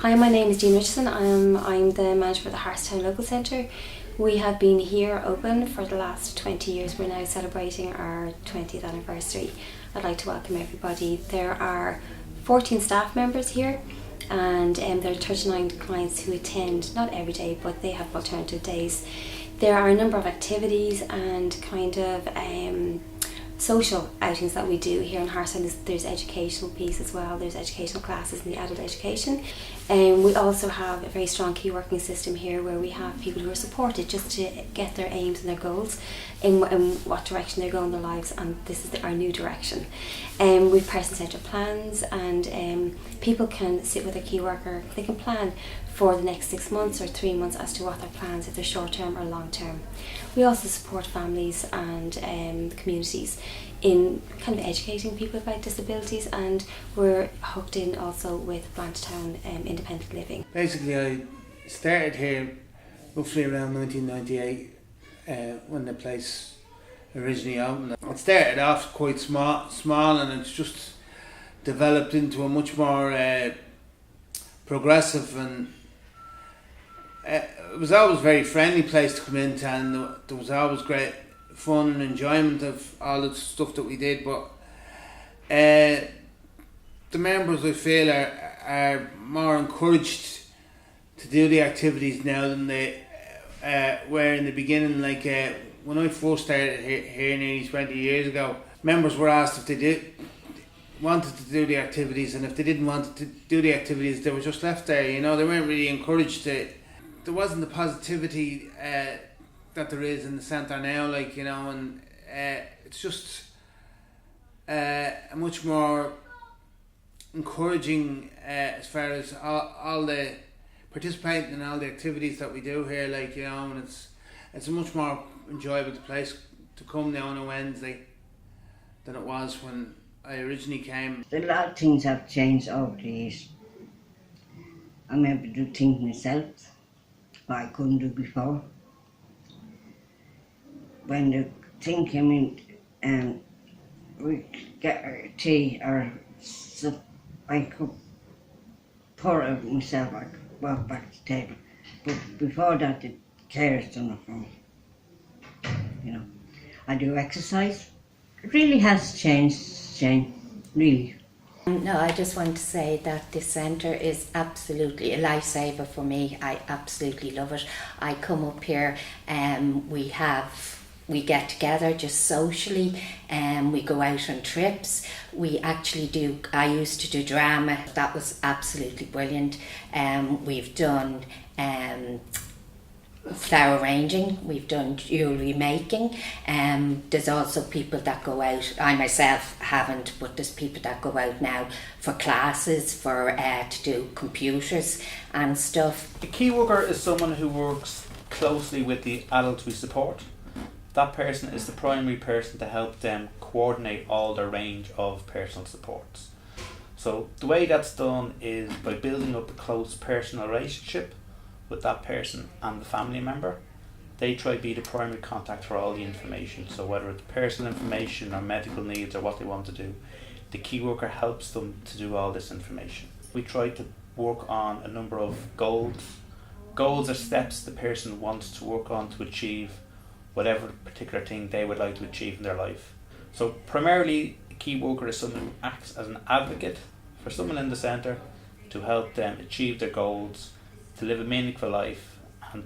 Hi, my name is Jean Richardson. I'm the manager for the Hartstown Local Centre. We have been here open for the last 20 years. We're now celebrating our 20th anniversary. I'd like to welcome everybody. There are 14 staff members here, and there are 39 clients who attend, not every day, but they have alternative days. There are a number of activities and social outings that we do here in Hartstown. There's educational piece as well. There's educational classes in the adult education. We also have a very strong key working system here where we have people who are supported just to get their aims and their goals in what direction they're going in their lives, and this is our new direction. We've person-centred plans, and people can sit with a key worker. They can plan for the next 6 months or 3 months as to what their plans, if they're short-term or long-term. We also support families and communities in kind of educating people about disabilities, and we're hooked in also with Blanchetown Independent Living. Basically, I started here roughly around 1998 when the place originally opened. It started off quite small, and it's just developed into a much more progressive, and it was always a very friendly place to come into, and there was always great fun and enjoyment of all the stuff that we did. But the members, I feel, are more encouraged to do the activities now than they were in the beginning. Like when I first started here nearly 20 years ago, members were asked if they wanted to do the activities, and if they didn't want to do the activities, they were just left there. You know, they weren't really encouraged to. There wasn't the positivity that there is in the centre now, like, you know, and it's just a much more encouraging as far as all the participating in all the activities that we do here, like, you know, and it's a much more enjoyable place to come now on a Wednesday than it was when I originally came. A lot of things have changed over the years. I'm able to do things myself what I couldn't do before. When the thing came in, we get our tea or stuff, I could pour it out myself. I could walk back to the table. But before that, the carers done it for me. You know, I do exercise. It really has changed, Jane. Really. No, I just want to say that this centre is absolutely a lifesaver for me. I absolutely love it. I come up here and we get together just socially, and we go out on trips. I used to do drama. That was absolutely brilliant. We've done flower arranging, we've done jewellery making. There's also people that go out, I myself haven't, but there's people that go out now for classes, for to do computers and stuff. A key worker is someone who works closely with the adults we support. That person is the primary person to help them coordinate all their range of personal supports. So the way that's done is by building up a close personal relationship with that person and the family member. They try to be the primary contact for all the information. So whether it's personal information or medical needs or what they want to do, the key worker helps them to do all this information. We try to work on a number of goals. Goals are steps the person wants to work on to achieve whatever particular thing they would like to achieve in their life. So primarily, a key worker is someone who acts as an advocate for someone in the centre to help them achieve their goals, to live a meaningful life, and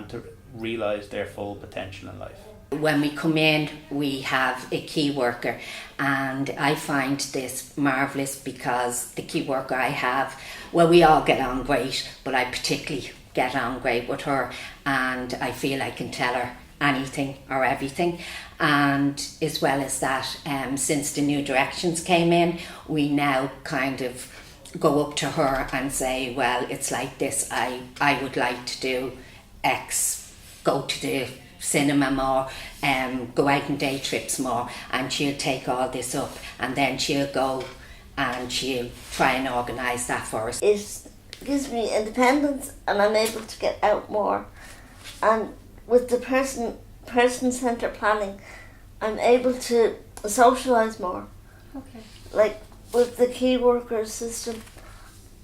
to realise their full potential in life. When we come in, we have a key worker, and I find this marvellous because the key worker I have, well, we all get on great, but I particularly get on great with her, and I feel I can tell her anything or everything. And as well as that, since the new directions came in, we now kind of go up to her and say, well, it's like this, I would like to do X, go to the cinema more, go out on day trips more, and she'll take all this up, and then she'll go and she'll try and organise that for us. It gives me independence, and I'm able to get out more, and with the person-centred planning, I'm able to socialise more. Okay. Like with the key worker system,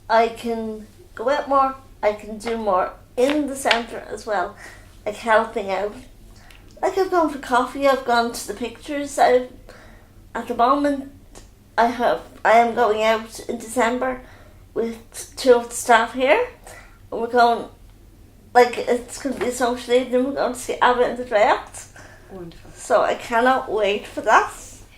I can go out more, I can do more in the centre as well, like helping out. Like I've gone for coffee, I've gone to the pictures. At the moment, I am going out in December with 2 of the staff here, and we're going, like, it's going to be a social evening. We're going to see ABBA in the Draft. Wonderful. So I cannot wait for that.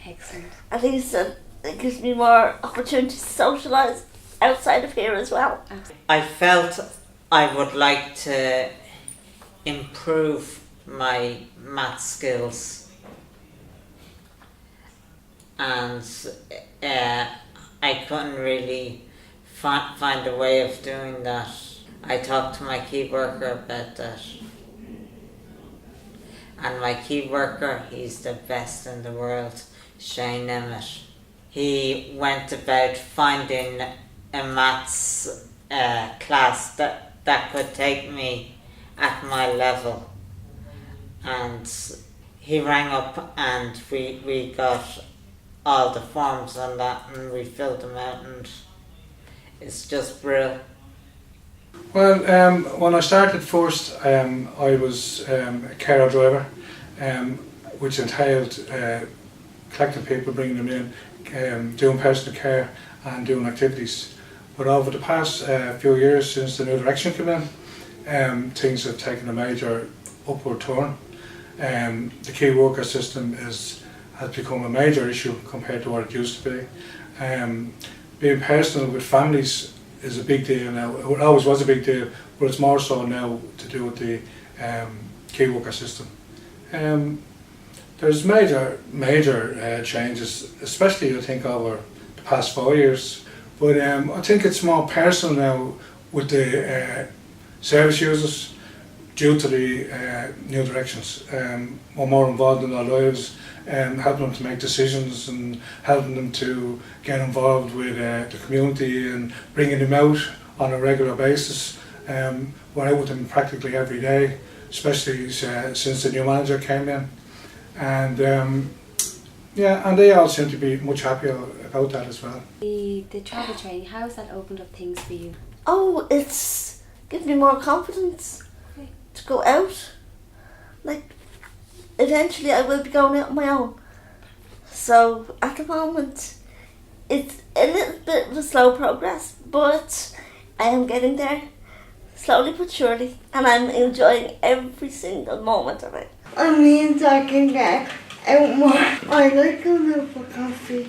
Excellent. At least it gives me more opportunities to socialise outside of here as well. I felt I would like to improve my math skills, and I couldn't really find a way of doing that. I talked to my key worker about that, and my key worker, he's the best in the world, Shane Emmett. He went about finding a maths class that could take me at my level, and he rang up and we got all the forms on that and we filled them out, and it's just brilliant. Well, when I started first, I was a carer driver, which entailed collecting people, bringing them in, doing personal care and doing activities. But over the past few years, since the new direction came in, things have taken a major upward turn. The key worker system has become a major issue compared to what it used to be. Being personal with families is a big deal now. It always was a big deal, but it's more so now to do with the key worker system. There's major changes, especially I think over the past 4 years. But I think it's more personal now with the service users due to the new directions. We're more involved in their lives, helping them to make decisions and helping them to get involved with the community and bringing them out on a regular basis. We're out with them practically every day, especially since the new manager came in. And and they all seem to be much happier about that as well. The travel training, how has that opened up things for you? Oh, it's given me more confidence to go out. Like, eventually I will be going out on my own. So at the moment, it's a little bit of a slow progress, but I am getting there, slowly but surely, and I'm enjoying every single moment of it. I mean, I can get out more. I like going out for coffee.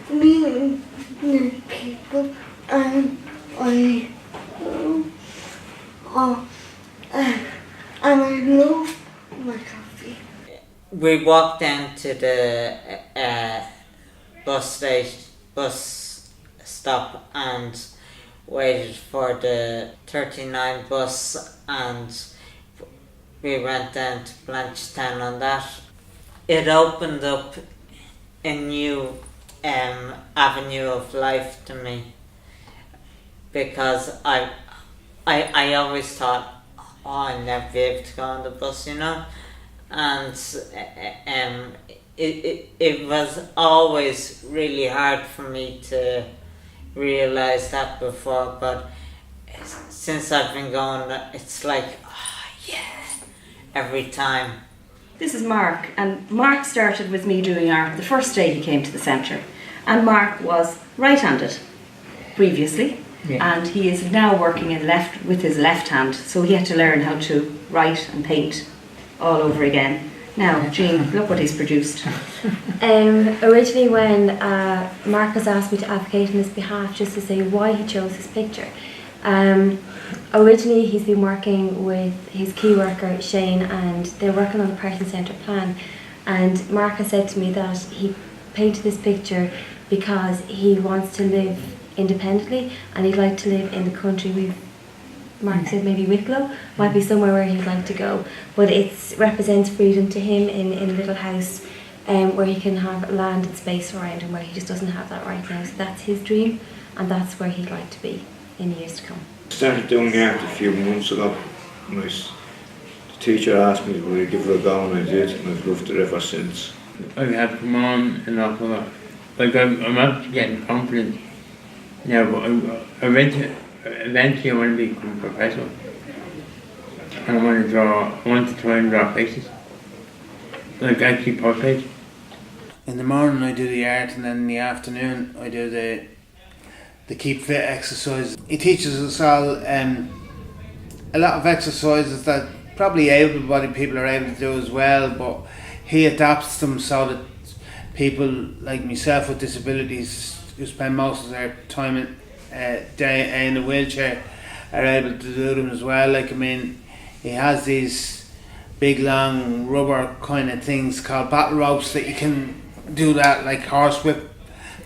Meeting new people, and I love my coffee. We walked down to the bus stop and waited for the 39 bus, and we went down to Blanchetown on that. It opened up a new avenue of life to me, because I always thought, I'd never be able to go on the bus, you know, and it was always really hard for me to realise that before, but since I've been going, it's like, every time. This is Mark, and Mark started with me doing art the first day he came to the centre, and Mark was right-handed previously, and he is now working with his left hand, so he had to learn how to write and paint all over again. Now, Jean, look what he's produced. Originally when Marcus asked me to advocate on his behalf, just to say why he chose his picture. Originally he's been working with his key worker Shane, and they're working on the person-centred plan, and Marcus said to me that he painted this picture because he wants to live independently and he'd like to live in the country. Mark said maybe Wicklow might be somewhere where he'd like to go, but it represents freedom to him in a little house where he can have land and space around him, where he just doesn't have that right now. So that's his dream, and that's where he'd like to be in years to come. I started doing art a few months ago. The teacher asked me would I give it a go, and I did, and I've loved it ever since. I've had to come on in October like I'm not getting confident now, but eventually I want to become a professional. And I want to try and draw faces. Like actually portraits. In the morning I do the art, and then in the afternoon I do the keep fit exercise. He teaches us all a lot of exercises that probably able-bodied people are able to do as well, but he adapts them so that people like myself with disabilities who spend most of their time in a wheelchair are able to do them as well. Like, I mean, he has these big long rubber kind of things called battle ropes that you can do that like horsewhip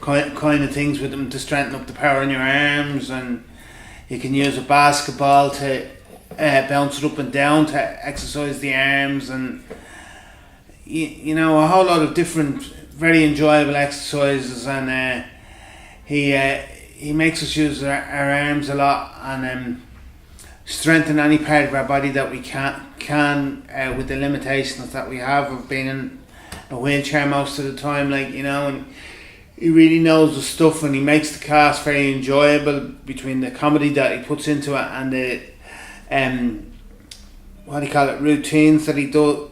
kind of things with them to strengthen up the power in your arms, and you can use a basketball to bounce it up and down to exercise the arms, and you know, a whole lot of different very enjoyable exercises. And he makes us use our arms a lot and strengthen any part of our body that we can with the limitations that we have of being in a wheelchair most of the time, like, you know. And he really knows the stuff, and he makes the class very enjoyable between the comedy that he puts into it and the what do you call it, routines that he does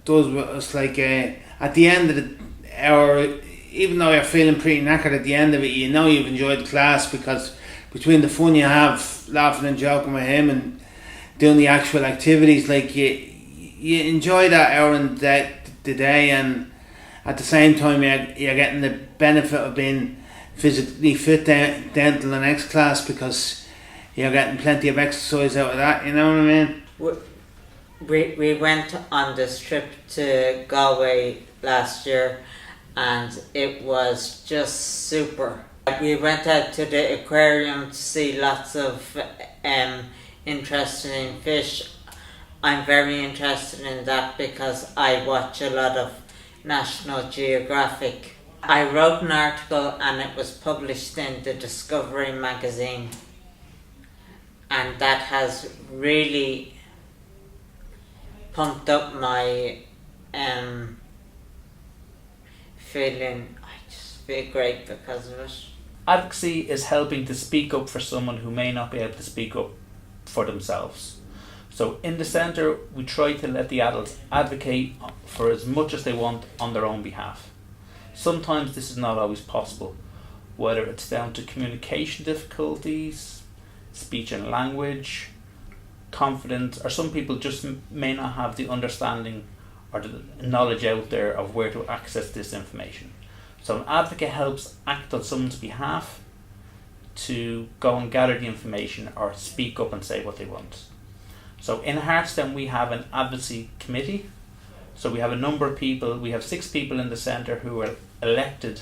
with us. Like at the end of the hour, even though you're feeling pretty knackered at the end of it, you know you've enjoyed the class, because between the fun you have laughing and joking with him and doing the actual activities, like you enjoy that hour in the day, and at the same time you're getting the benefit of being physically fit, dental and X class, because you're getting plenty of exercise out of that, you know what I mean? We went on this trip to Galway last year, and it was just super. We went out to the aquarium to see lots of interesting fish. I'm very interested in that because I watch a lot of National Geographic. I wrote an article and it was published in the Discovery magazine, and that has really pumped up my feeling. I just feel great because of it. Advocacy is helping to speak up for someone who may not be able to speak up for themselves. So in the centre, we try to let the adults advocate for as much as they want on their own behalf. Sometimes this is not always possible, whether it's down to communication difficulties, speech and language, confidence, or some people just may not have the understanding or the knowledge out there of where to access this information. So an advocate helps act on someone's behalf to go and gather the information or speak up and say what they want. So in Hartstown we have an advocacy committee. So we have a number of people, we have 6 people in the centre who are elected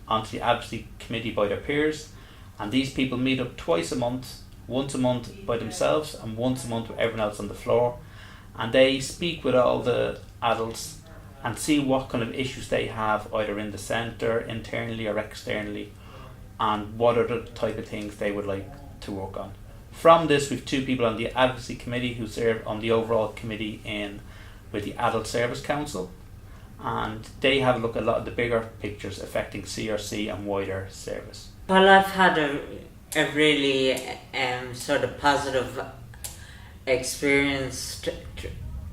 onto the advocacy committee by their peers, and these people meet up twice a month, once a month by themselves and once a month with everyone else on the floor, and they speak with all the adults and see what kind of issues they have either in the centre, internally or externally, and what are the type of things they would like to work on. From this, we have 2 people on the advocacy committee who serve on the overall committee with the Adult Service Council, and they have a look at a lot of the bigger pictures affecting CRC and wider service. Well, I've had a really sort of positive experience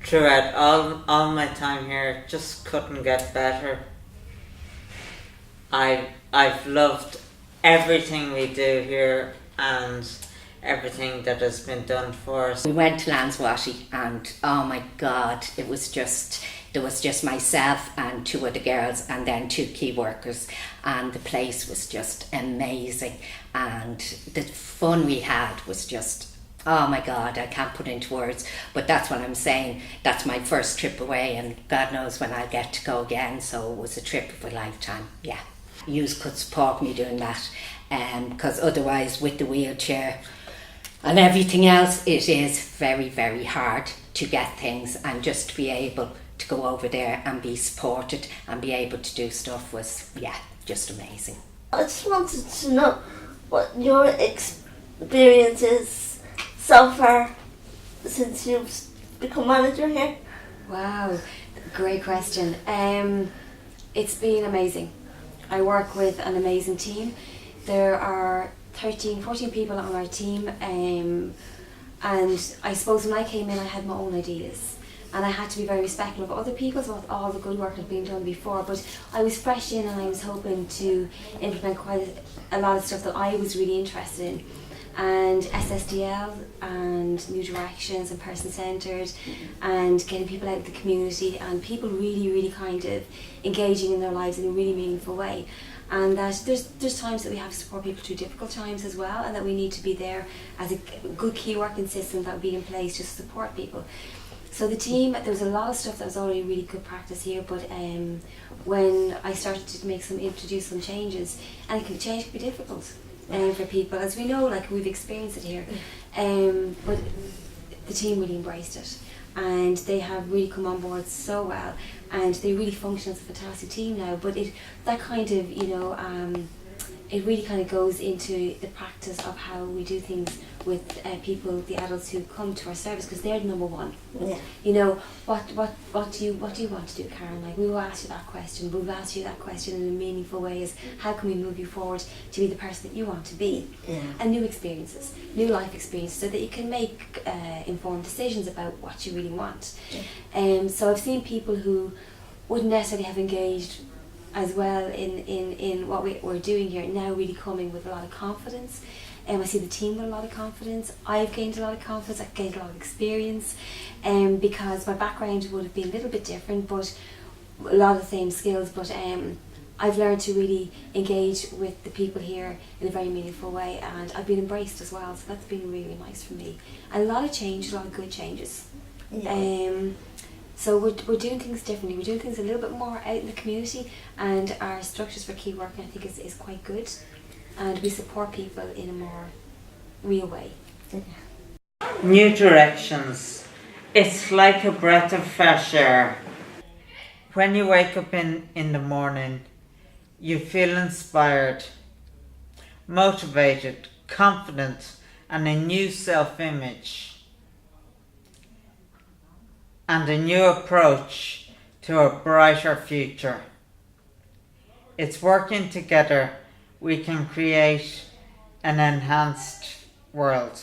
throughout all my time here. It just couldn't get better. I've loved everything we do here and everything that has been done for us. We went to Lanswatty, and oh my God, there was just myself and 2 other girls and then 2 key workers, and the place was just amazing, and the fun we had was just, oh my God, I can't put into words, but that's what I'm saying. That's my first trip away, and God knows when I'll get to go again, so it was a trip of a lifetime. Yeah, you could support me doing that, because otherwise with the wheelchair and everything else, it is very, very hard to get things, and just to be able to go over there and be supported and be able to do stuff was, yeah, just amazing. I just wanted to know what your experience is so far since you've become manager here. Wow, great question. It's been amazing. I work with an amazing team. There are 14 people on our team, and I suppose when I came in I had my own ideas. And I had to be very respectful of other people's, what all the good work had been done before. But I was fresh in and I was hoping to implement quite a lot of stuff that I was really interested in. And SSDL and New Directions and person-centred and getting people out of the community and people really, really kind of engaging in their lives in a really meaningful way. And that there's times that we have to support people through difficult times as well, and that we need to be there as a good key working system that would be in place just to support people. So the team, there was a lot of stuff that was already really good practice here, but when I started to introduce some changes, and change can be difficult for people, as we know, like we've experienced it here, but the team really embraced it, and they have really come on board so well, and they really function as a fantastic team now. But that kind of, it really kind of goes into the practice of how we do things with people, the adults who come to our service, because they're the number one. Yeah. You know, what do you want to do, Karen? Like, we will ask you that question. We'll ask you that question in a meaningful way: is how can we move you forward to be the person that you want to be? Yeah. And new experiences, new life experiences, so that you can make informed decisions about what you really want. Yeah. So I've seen people who wouldn't necessarily have engaged as well in what we're doing here now really coming with a lot of confidence. I see the team with a lot of confidence. I've gained a lot of confidence, I've gained a lot of experience, because my background would have been a little bit different, but a lot of the same skills, but I've learned to really engage with the people here in a very meaningful way, and I've been embraced as well, so that's been really nice for me. And a lot of change, a lot of good changes. Yeah. So we're doing things differently. We're doing things a little bit more out in the community, and our structures for key working, I think, is quite good, and we support people in a more real way. New Directions. It's like a breath of fresh air. When you wake up in the morning, you feel inspired, motivated, confident, and a new self-image, and a new approach to a brighter future. It's working together we can create an enhanced world.